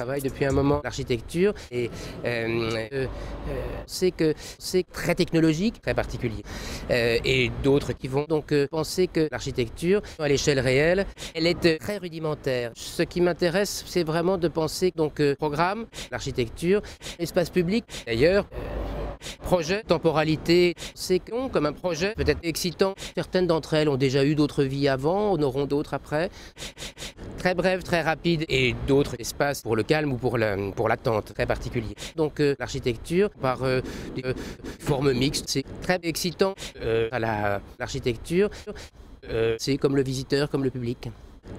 travaille depuis un moment l'architecture et c'est que c'est très technologique, très particulier. Et d'autres qui vont donc penser que l'architecture, à l'échelle réelle, elle est très rudimentaire. Ce qui m'intéresse, c'est vraiment de penser donc programme, l'architecture, l'espace public. D'ailleurs, projet, temporalité, c'est comme un projet peut-être excitant. Certaines d'entre elles ont déjà eu d'autres vies avant, en auront d'autres après. Très bref, très rapide, et d'autres espaces pour le calme ou pour l'attente, très particulier. Donc l'architecture par des formes mixtes, c'est très excitant à l'architecture. C'est comme le visiteur, comme le public.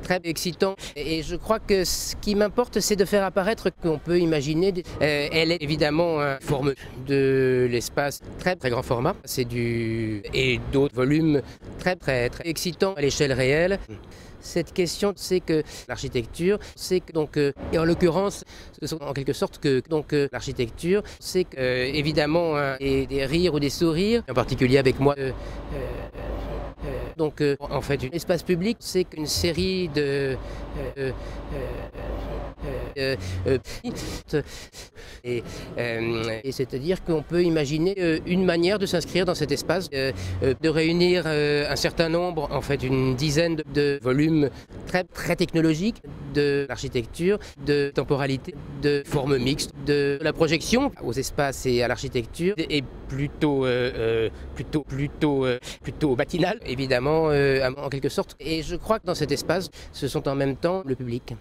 Très excitant, et je crois que ce qui m'importe, c'est de faire apparaître qu'on peut imaginer, elle est évidemment une forme de l'espace très très grand format, et d'autres volumes très excitants à l'échelle réelle. Cette question, c'est que l'architecture, c'est que donc, et en l'occurrence, ce sont en quelque sorte que donc l'architecture, c'est que, évidemment des rires ou des sourires, en particulier avec moi. Donc en fait, un espace public, c'est qu'une série de et c'est-à-dire qu'on peut imaginer une manière de s'inscrire dans cet espace, de réunir un certain nombre, en fait une dizaine de volumes très technologiques de l'architecture, de temporalité, de formes mixtes, de la projection aux espaces et à l'architecture est plutôt matinale, évidemment, en quelque sorte. Et je crois que dans cet espace, ce sont en même temps le public.